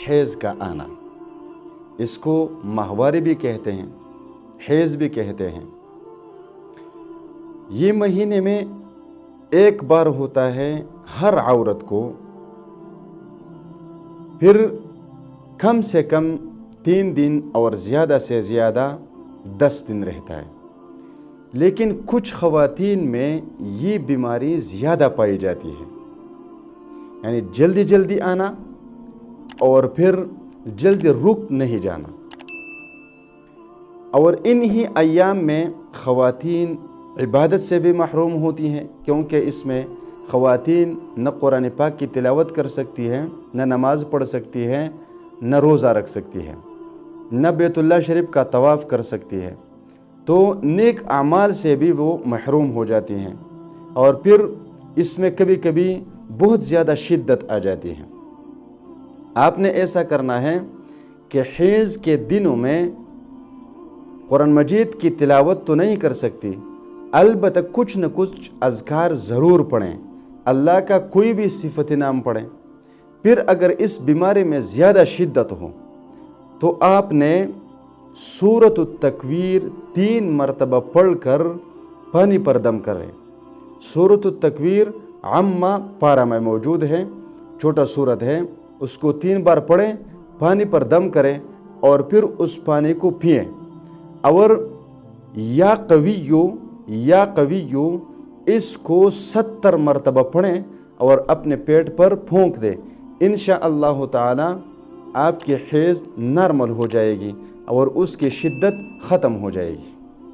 حیض کا آنا، اس کو ماہواری بھی کہتے ہیں، حیض بھی کہتے ہیں۔ یہ مہینے میں ایک بار ہوتا ہے ہر عورت کو، پھر کم سے کم 3 دن اور زیادہ سے زیادہ 10 دن رہتا ہے۔ لیکن کچھ خواتین میں یہ بیماری زیادہ پائی جاتی ہے، یعنی جلدی جلدی آنا اور پھر جلدی رک نہیں جانا۔ اور انہی ایام میں خواتین عبادت سے بھی محروم ہوتی ہیں، کیونکہ اس میں خواتین نہ قرآن پاک کی تلاوت کر سکتی ہیں، نہ نماز پڑھ سکتی ہیں، نہ روزہ رکھ سکتی ہیں، نہ بیت اللہ شریف کا طواف کر سکتی ہے، تو نیک اعمال سے بھی وہ محروم ہو جاتی ہیں، اور پھر اس میں کبھی کبھی بہت زیادہ شدت آ جاتی ہے۔ آپ نے ایسا کرنا ہے کہ حیض کے دنوں میں قرآن مجید کی تلاوت تو نہیں کر سکتی، البتہ کچھ نہ کچھ اذکار ضرور پڑھیں، اللہ کا کوئی بھی صفت نام پڑھیں۔ پھر اگر اس بیماری میں زیادہ شدت ہو تو آپ نے سورۃ التکویر 3 مرتبہ پڑھ کر پانی پر دم کریں۔ سورۃ التکویر عامہ پارہ میں موجود ہے، چھوٹا سورت ہے، اس کو 3 بار پڑھیں، پانی پر دم کریں اور پھر اس پانی کو پئیں، اور یا قویو اس کو 70 مرتبہ پڑھیں اور اپنے پیٹ پر پھونک دیں۔ انشاءاللہ تعالی آپ کی حیض نارمل ہو جائے گی اور اس کی شدت ختم ہو جائے گی۔